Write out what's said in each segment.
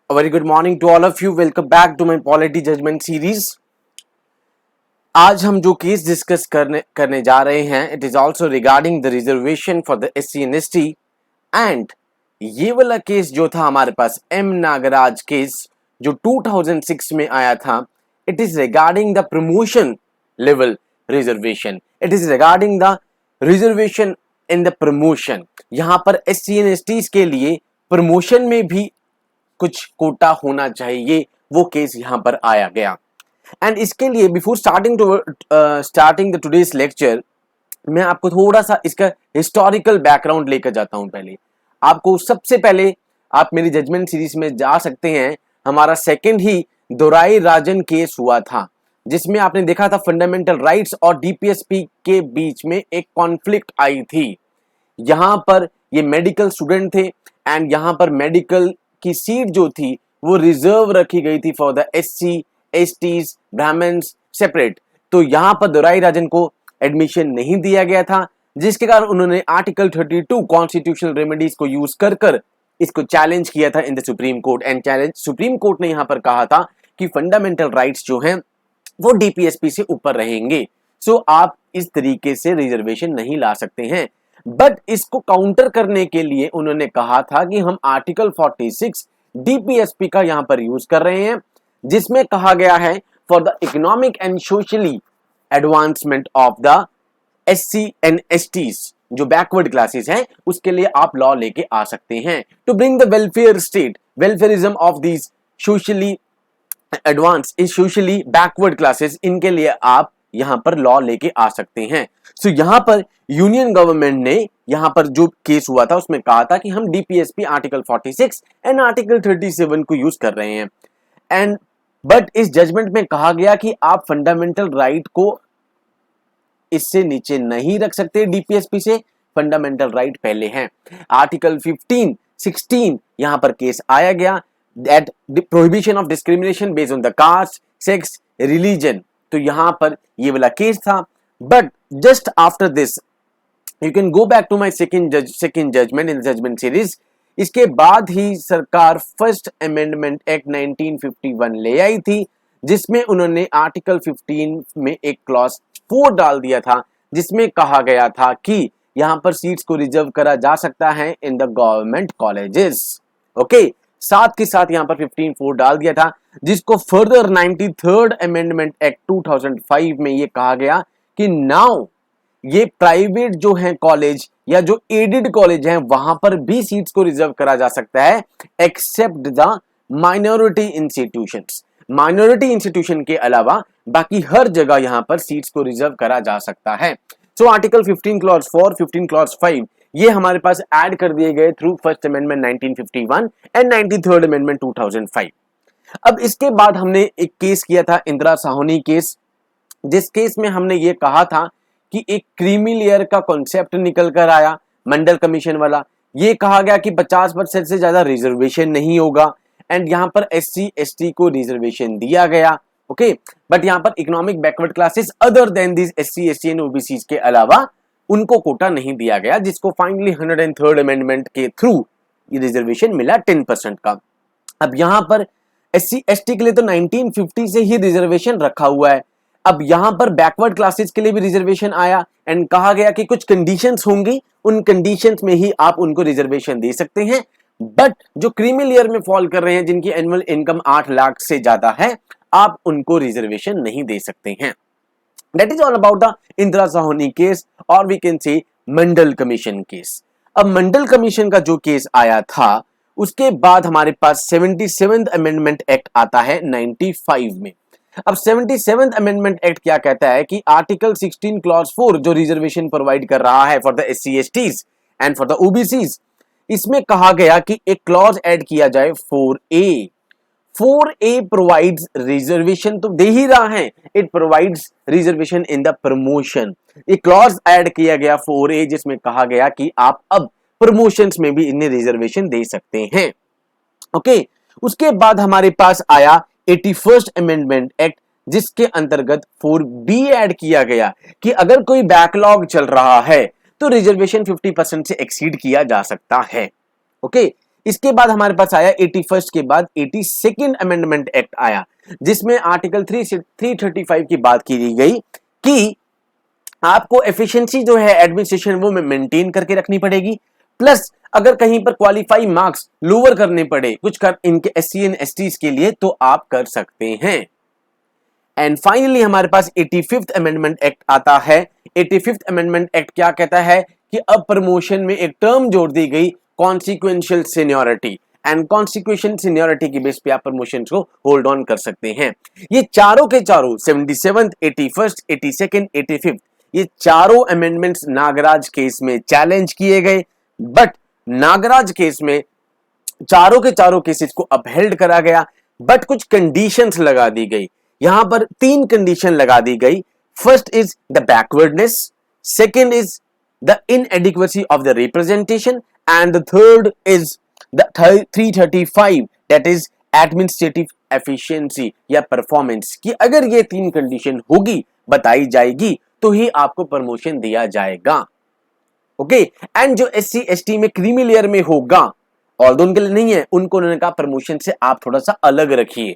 A very good morning to all of you. Welcome back to my Polity Judgment series. आज हम जो case discuss करने जा रहे हैं, it is also regarding the reservation for the SC and ST. And ये वाला case जो था हमारे पास M नागराज केस जो 2006 में आया था, it is regarding the promotion level reservation. It is regarding the reservation in the promotion. यहाँ पर SC and STs के लिए प्रमोशन में भी कुछ कोटा होना चाहिए, वो केस यहां पर आया गया. एंड इसके लिए before starting the today's lecture, मैं आपको थोड़ा सा इसका हिस्टोरिकल बैकग्राउंड लेकर जाता हूं. पहले आपको सबसे पहले आप मेरी जजमेंट सीरीज में जा सकते हैं. हमारा सेकंड ही दोराई राजन केस हुआ था, जिसमें आपने देखा था फंडामेंटल राइट्स और DPSP के बीच में एक कॉन्फ्लिक्ट आई थी. यहां पर ये मेडिकल स्टूडेंट थे एंड यहां पर मेडिकल की सीट जो थी वो रिजर्व रखी गई थी for the SC, STs, Brahmins separate. तो यहां पर दोराई राजन को एडमिशन नहीं दिया गया था, जिसके कारण उन्होंने आर्टिकल 32 कॉन्स्टिट्यूशनल रेमेडीज को यूज कर इसको चैलेंज किया था in the supreme court. And supreme court ने यहां पर कहा था कि फंडामेंटल राइट्स जो हैं वो DPSP से ऊपर रहेंगे. सो आप इस तरीके से रिजर्वेशन नहीं ला सकते हैं. बट इसको काउंटर करने के लिए उन्होंने कहा था कि हम आर्टिकल 46 DPSP का यहां पर यूज कर रहे हैं, जिसमें कहा गया है for the economic and socially advancement of the SC and STs, जो बैकवर्ड क्लासेस हैं, उसके लिए आप लॉ लेके आ सकते हैं. To bring the welfare state, welfarism of these socially advance is socially backward classes, इनके लिए आप यहां पर लॉ लेके आ सकते हैं. सो यहां पर यूनियन गवर्नमेंट ने यहां पर जो केस हुआ था उसमें कहा था कि हम DPSP आर्टिकल 46 एंड आर्टिकल 37 को यूज कर रहे हैं. एंड बट इस जजमेंट में कहा गया कि आप फंडामेंटल राइट को इससे नीचे नहीं रख सकते. DPSP से फंडामेंटल राइट पहले हैं. आर्टिकल 15, 16 यहां पर केस आया गया, that prohibition of discrimination based on the caste, sex, religion. तो यहां पर ये वाला केस था. But just after this you can go back to my second judgment in judgment series. इसके बाद ही सरकार फर्स्ट अमेंडमेंट एक्ट 1951 ले आई थी, जिसमें उन्होंने आर्टिकल 15 में एक क्लॉज 4 डाल दिया था, जिसमें कहा गया था कि यहां पर सीट्स को रिजर्व करा जा सकता है in the government colleges. Okay, साथ के साथ यहां पर 15(4) डाल दिया था, जिसको फर्दर 93rd अमेंडमेंट एक्ट 2005 में ये कहा गया कि नाउ ये प्राइवेट जो है कॉलेज या जो एडेड कॉलेज हैं वहां पर भी सीट्स को रिजर्व करा जा सकता है, except the minority institutions. Minority institution के अलावा बाकी हर जगह यहां पर सीट्स को रिजर्व करा जा सकता है. सो आर्टिकल 15 क्लॉज 4, 15 क्लॉज 5 ये हमारे पास ऐड कर दिए गए through first amendment 1951 and 93rd amendment 2005. अब इसके बाद हमने एक केस किया था इंदिरा साहनी केस, जिस केस में हमने ये कहा था कि एक क्रीमी लेयर का कॉन्सेप्ट निकल कर आया मंडल कमीशन वाला. ये कहा गया कि 50% से ज्यादा रिजर्वेशन नहीं होगा एंड यहां पर SC ST को रिजर्वेशन दिया गया. ओके, बट यहां पर economic backward classes other than this SC ST and OBCs के अलावा उनको कोटा नहीं दिया गया, जिसको फाइनली 103rd अमेंडमेंट के थ्रू ये रिजर्वेशन मिला 10% का. अब यहां पर SC ST के लिए तो 1950 से ही रिजर्वेशन रखा हुआ है. अब यहां पर बैकवर्ड क्लासेस के लिए भी रिजर्वेशन आया एंड कहा गया कि कुछ कंडीशंस होंगी, उन कंडीशंस में ही आप उनको रिजर्वेशन दे सकते हैं. बट जो क्रीमी लेयर में फॉल कर रहे हैं, जिनकी एनुअल इनकम 8 लाख से ज्यादा है, आप उनको रिजर्वेशन नहीं दे सकते हैं. That is all about the Indira Sawhney case और we can say Mandal commission case. अब मंडल कमीशन का जो केस आया था, उसके बाद हमारे पास 77th अमेंडमेंट एक्ट आता है 95 में. अब 77th अमेंडमेंट एक्ट क्या कहता है कि आर्टिकल 16 क्लॉज 4 जो रिजर्वेशन प्रोवाइड कर रहा है for the SC STs and for the OBCs, इसमें कहा गया कि एक क्लॉज ऐड किया जाए 4A. 4A प्रोवाइड्स रिजर्वेशन, तो दे ही रहा है, it provides reservation in the promotion. एक क्लॉज ऐड किया गया 4A, जिसमें कहा गया कि आप अब प्रमोशंस में भी इन्हें रिजर्वेशन दे सकते हैं. ओके, उसके बाद हमारे पास आया 81st अमेंडमेंट एक्ट, जिसके अंतर्गत 4B ऐड किया गया कि अगर कोई बैकलॉग चल रहा है तो रिजर्वेशन 50% से एक्सीड किया जा सकता है. ओके, इसके बाद हमारे पास आया 81st के बाद 82nd अमेंडमेंट एक्ट आया, जिसमें आर्टिकल 335 की बात की गई कि आपको एफिशिएंसी जो है एडमिनिस्ट्रेशन वो मेंटेन करके रखनी पड़ेगी, प्लस अगर कहीं पर क्वालिफाई मार्क्स लोअर करने पड़े कुछ कर इनके एससी एंड एसटी के लिए तो आप कर सकते हैं। एंड फाइनली हमारे पास 85th अमेंडमेंट एक्ट आता है। 85th अमेंडमेंट एक्ट क्या कहता है कि अब प्रमोशन में एक टर्म जोड़ दी गई consequential seniority, and consequential seniority की बेस पे आप प्रमोशन को होल्ड ऑन कर सकते हैं। ये चारों के चारों 77th, 81st, 82nd, 85th ये चारों अमेंडमेंट्स नागराज केस में चैलेंज किए गए, बट नागराज केस में चारों के चारों केसेस को अपहेल्ड करा गया, बट कुछ कंडीशंस लगा दी गई। यहां पर 3 कंडीशन लगा दी गई। First is the backwardness, second is the inadequacy of the representation, and the third is the 335 that is administrative efficiency या परफॉर्मेंस, कि अगर ये 3 कंडीशन होगी बताई जाएगी तो ही आपको प्रमोशन दिया जाएगा। ओके, एंड जो एससी एसटी में क्रीमी लेयर में होगा और उनके लिए नहीं है, उनको उन्होंने कहा प्रमोशन से आप थोड़ा सा अलग रखिए।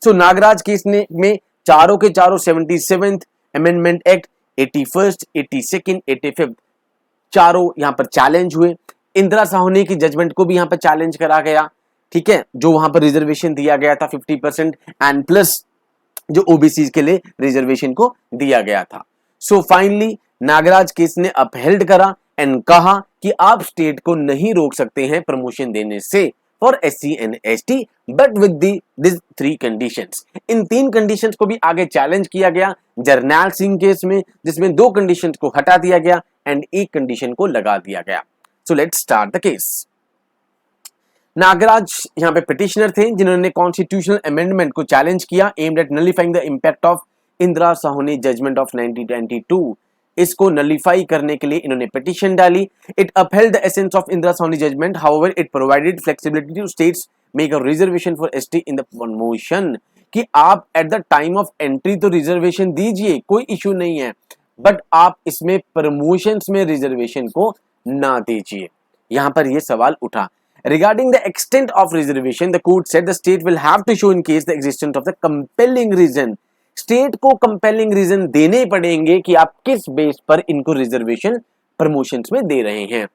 सो नागराज केस में चारों के चारों 77th amendment act, 81st, 82nd, 85th चारों यहां पर चैलेंज हुए। इंदिरा साहनी की जजमेंट को भी यहां पर चैलेंज करा गया, ठीक है, जो वहां पर रिजर्वेशन दिया गया था 50% एंड प्लस जो ओबीसी के लिए रिजर्वेशन को दिया गया था। सो फाइनली नागराज केस ने अपहेल्ड करा एंड कहा कि आप स्टेट को नहीं रोक सकते हैं प्रमोशन देने से for SC and ST, but with this 3 conditions. In 3 conditions को भी आगे चैलेंज किया गया जरनैल सिंह केस में, जिसमें 2 कंडीशंस को हटा दिया गया एंड 1 कंडीशन को लगा दिया गया। So let's start the case. Nagaraj यहां पे पिटिशनर थे जिन्होंने कॉन्स्टिट्यूशनल अमेंडमेंट को चैलेंज किया aimed at nullifying the impact of Indira Sahni judgment of 1922। इसको नलिफाई करने के लिए इन्होंने पिटीशन डाली। It upheld the essence of Indira Sahni judgment, however it provided flexibility to states make a reservation for ST in the promotion, कि आप at the time of entry तो reservation दीजिए, कोई इश्यू नहीं है, बट आप इसमें प्रमोशंस में रिजर्वेशन को ना दीजिए। यहां पर यह सवाल उठा। Regarding the extent of reservation, the court said the state will have to show in case the existence of the compelling reason. State को कंपेलिंग रीजन देने पड़ेंगे कि आप किस बेस पर इनको रिजर्वेशन प्रमोशंस में दे रहे हैं।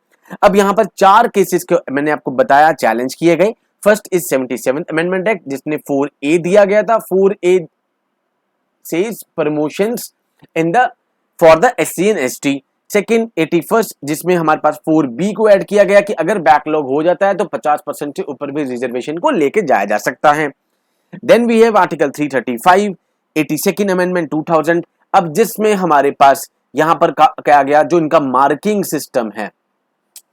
अब यहां पर 4 केसेस को मैंने आपको बताया चैलेंज किए गए। First is 77th amendment act, जिसने 4A दिया गया था। 4A says promotions in the for the SC and ST. Second 81st, जिसमें हमारे पास 4B को ऐड किया गया कि अगर बैकलॉग हो जाता है तो 50% से ऊपर भी रिजर्वेशन को लेके जाया जा सकता है। Then we have article 335, 82nd amendment 2000, अब जिसमें हमारे पास यहां पर क्या गया, जो इनका मार्किंग सिस्टम है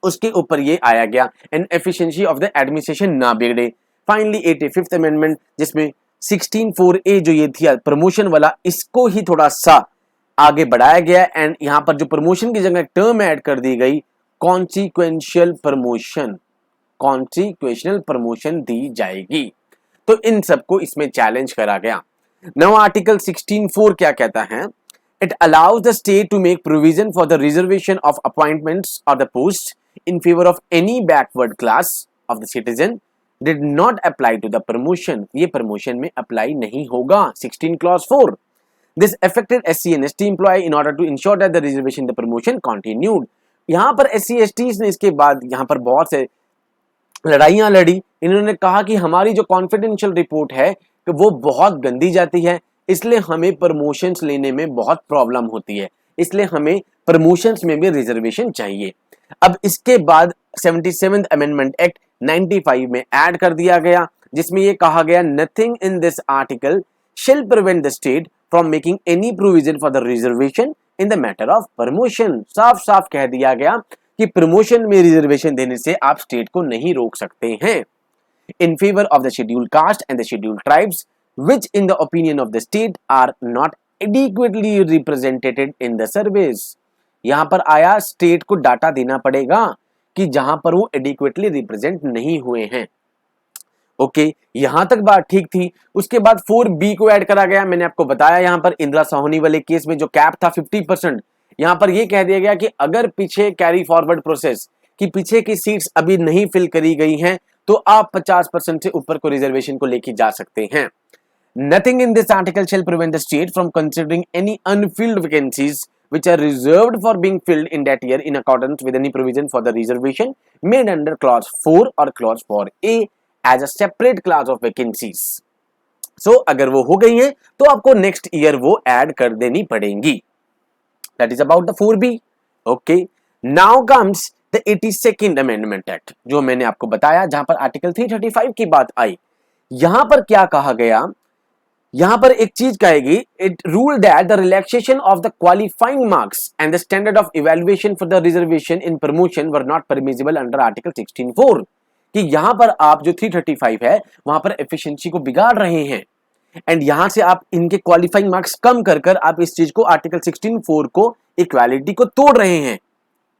उसके ऊपर ये आया गया and efficiency of the administration ना बिगड़े। फाइनली 85th अमेंडमेंट, जिसमें 16(4)A जो ये थी प्रमोशन वाला, इसको ही थोड़ा सा आगे बढ़ाया गया एंड यहां पर जो प्रमोशन की जगह टर्म ऐड कर दी गई कॉन्सिक्वेंशियल प्रमोशन, कॉन्सिक्वेंशियल प्रमोशन दी जाएगी। तो इन सबको इसमें चैलेंज करा गया। नाउ आर्टिकल 16(4) क्या कहता है? It allows the state to make provision for the reservation of appointments और the post in favour of any backward class of the citizen did not apply to the promotion. ये promotion में apply नहीं होगा। 16(4). This affected SC and ST employee in order to ensure that the reservation the promotion continued. यहाँ पर SC STs ने इसके बाद यहाँ पर बहुत से लड़ाइयाँ लड़ी। इन्होंने कहा कि हमारी जो कॉन्फिडेंशियल रिपोर्ट है कि वो बहुत गंदी जाती है, इसलिए हमें प्रमोशंस लेने में बहुत प्रॉब्लम होती है, इसलिए हमें प्रमोशंस में भी रिजर्वेशन चाहिए। अब इसके बाद 77th अमेंडमेंट एक्ट 95 में ऐड कर दिया गया, जिसमें ये कहा गया nothing in this article shall prevent the state from making any provision for the reservation in the matter of promotion। साफ साफ कह दिया गया कि प्रमोशन में रिजर्वेशन देने से आप स्टेट को नहीं रोक सकते हैं। in favor of the scheduled caste and the scheduled tribes which in the opinion of the state are not adequately represented in the service। यहां पर आया स्टेट को डाटा देना पड़ेगा कि जहां पर वो एडिक्वेटली रिप्रेजेंट नहीं हुए हैं। ओके, यहां तक बात ठीक थी। उसके बाद 4B को ऐड करा गया। मैंने आपको बताया यहां पर इंदिरा साहनी वाले केस में जो कैप था 50%, यहां पर यह कह दिया गया कि अगर पीछे कैरी फॉरवर्ड प्रोसेस कि पीछे की सीट्स अभी नहीं फिल करी गई हैं, तो आप 50% से ऊपर को रिजर्वेशन को लेके जा सकते हैं। Nothing in this article shall prevent the state from considering any unfilled vacancies which are reserved for being filled in that year in accordance with any provision for the reservation made under clause 4 or clause 4A as a separate class of vacancies. So अगर वो हो गई है तो आपको next year वो add कर देनी पड़ेंगी। That is about the 4B. Okay. Now comes the 82nd Amendment Act, जो मैंने आपको बताया, जहां पर आर्टिकल 335 की बात आई। यहां पर क्या कहा गया, यहां पर एक चीज कहेगी, it rule that the relaxation of the qualifying marks and the standard of evaluation for the reservation in promotion were not permissible under article 16(4). कि यहां पर आप जो 335 है वहां पर एफिशिएंसी को बिगाड़ रहे हैं, एंड यहां से आप इनके क्वालिफाइंग मार्क्स कम कर कर आप इस चीज को आर्टिकल 16(4) को इक्वालिटी को तोड़ रहे हैं,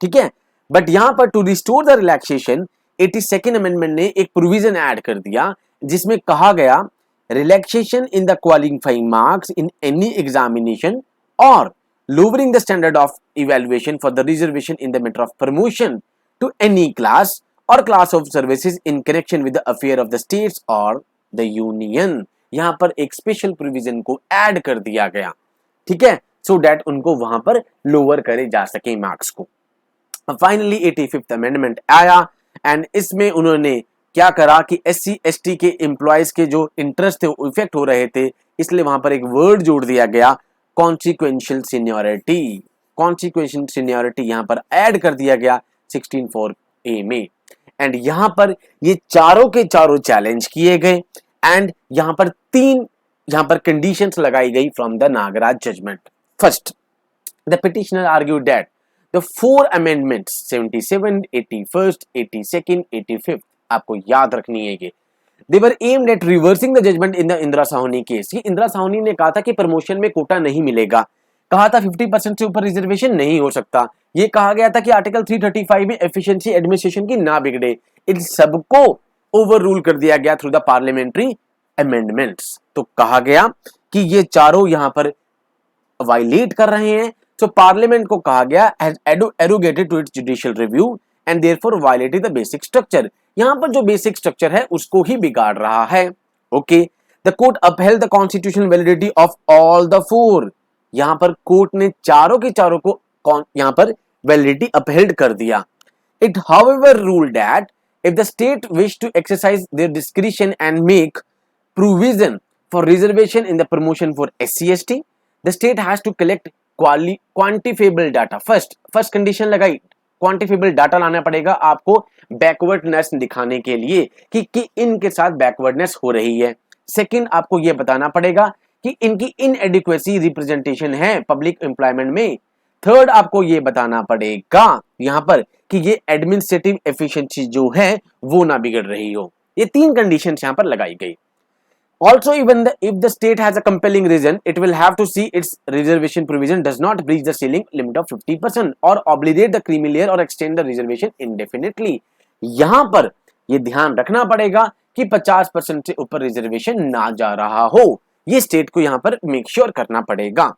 ठीक है। बट यहां पर to restore the relaxation 82nd amendment ने एक प्रोविजन ऐड कर दिया जिसमें कहा गया, relaxation in the qualifying marks in any examination or lowering the standard of evaluation for the reservation in the matter of promotion to any class or class of services in connection with the affair of the states or the union। यहां पर एक special provision को add कर दिया गया, ठीक है, so that उनको वहां पर लोअर करे जा सके मार्क्स को। फाइनली 85th अमेंडमेंट आया एंड इसमें उन्होंने क्या करा कि SC ST के एम्प्लॉयज के जो इंटरेस्ट थे वो इफेक्ट हो रहे थे, इसलिए वहां पर एक वर्ड जोड़ दिया गया, कॉन्सिक्वेंशियल सीनियरिटी। कॉन्सिक्वेंशियल सीनियरिटी यहां पर ऐड कर दिया गया 16(4)A में, एंड यहां पर ये चारों के चारों चैलेंज किए गए, एंड यहां पर कंडीशंस लगाई गई from the Nagaraj judgment. First, the petitioner argued that the 4 amendments 77, 81st, 82nd, 85th आपको याद रखनी है ये, they were aimed at reversing the judgment in the Indira Sawhney case. ये इंदिरा साहनी ने कहा था कि प्रमोशन में कोटा नहीं मिलेगा, कहा था 50% से ऊपर रिजर्वेशन नहीं हो सकता, ये कहा गया था कि आर्टिकल 335 में एफिशिएंसी एडमिनिस्ट्रेशन की ना बिगड़े, इन सबको ओवर रूल कर दिया गया थ्रू द पार्लियामेंट्री अमेंडमेंट्स। तो कहा गया कि ये चारों यहां पर वायलेट कर रहे हैं, तो पार्लियामेंट को कहा गया has arrogated to its judicial review and therefore violated the basic structure. यहां पर जो बेसिक स्ट्रक्चर है उसको ही बिगाड़ रहा है। Okay, the court upheld the constitutional validity of all the 4। यहां पर कोर्ट ने चारों के चारों को यहां पर वैलिडिटी अपहेल्ड कर दिया। It however ruled that if the state wish to exercise their discretion and make provision for reservation in the promotion for SC ST, the state has to collect quantifiable data. First condition लगाई, quantifiable data लाना पड़ेगा आपको backwardness दिखाने के लिए कि इनके साथ बैकवर्डनेस हो रही है। सेकंड, आपको यह बताना पड़ेगा कि इनकी इनएडिक्वेसी रिप्रेजेंटेशन है पब्लिक एम्प्लॉयमेंट में। थर्ड, आपको यह बताना पड़ेगा यहां पर कि ये एडमिनिस्ट्रेटिव एफिशिएंसी जो है वो ना बिगड़ रही हो। ये 3 कंडीशंस यहां पर लगाई गई। Also, even if the state has a compelling reason, it will have to see its reservation provision does not breach the ceiling limit of 50% or obligate the creamy layer or extend the reservation indefinitely। यहां पर ये ध्यान रखना पड़ेगा कि 50% से ऊपर reservation ना जा रहा हो, ये स्टेट को यहां पर मेक श्योर करना पड़ेगा।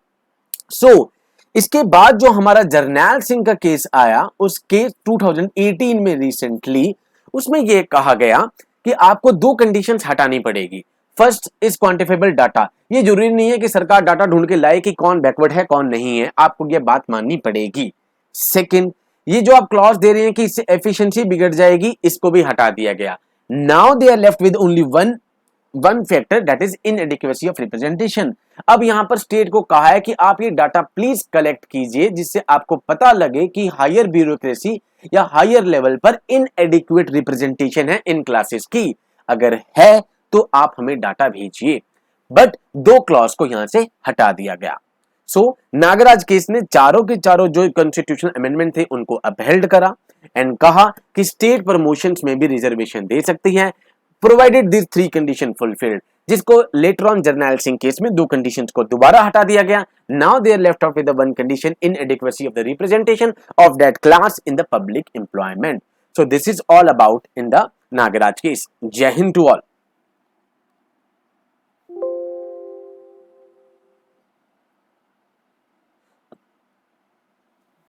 इसके बाद जो हमारा जरनैल सिंह का केस आया, उस केस 2018 में रिसेंटली, उसमें यह कहा गया कि आपको 2 कंडीशंस हटानी पड़ेगी। First is quantifiable data. ये जरूरी नहीं है कि सरकार डाटा ढूंढ के लाए कि कौन बैकवर्ड है कौन नहीं है, आपको ये बात माननी पड़ेगी। सेकंड, ये जो आप क्लॉज दे रहे हैं कि इससे एफिशिएंसी बिगड़ जाएगी, इसको भी हटा दिया गया। Now they are left with only one factor, that is inadequacy of representation. अब यहां पर स्टेट को कहा है कि आप ये डाटा प्लीज कलेक्ट कीजिए जिससे आपको पता लगे कि हायर ब्यूरोक्रेसी या हायर लेवल पर इनएडिक्वेट रिप्रेजेंटेशन है इन क्लासेस की। अगर है तो आप हमें डाटा भेजिए। बट 2 क्लॉज को यहां से हटा दिया गया। नागराज केस ने चारों के चारों जो कॉन्स्टिट्यूशनल अमेंडमेंट थे उनको अपहेल्ड करा एंड कहा कि स्टेट प्रमोशंस में भी रिजर्वेशन दे सकती है प्रोवाइडेड दिस 3 कंडीशन फुलफिल्ड, जिसको later on Jarnail Singh case में 2 कंडीशंस को दोबारा हटा दिया गया। Now they are left out with the 1 condition, inadequacy of the representation of that class in the public employment. So this is all about in the Nagaraj case. जय हिंद to all.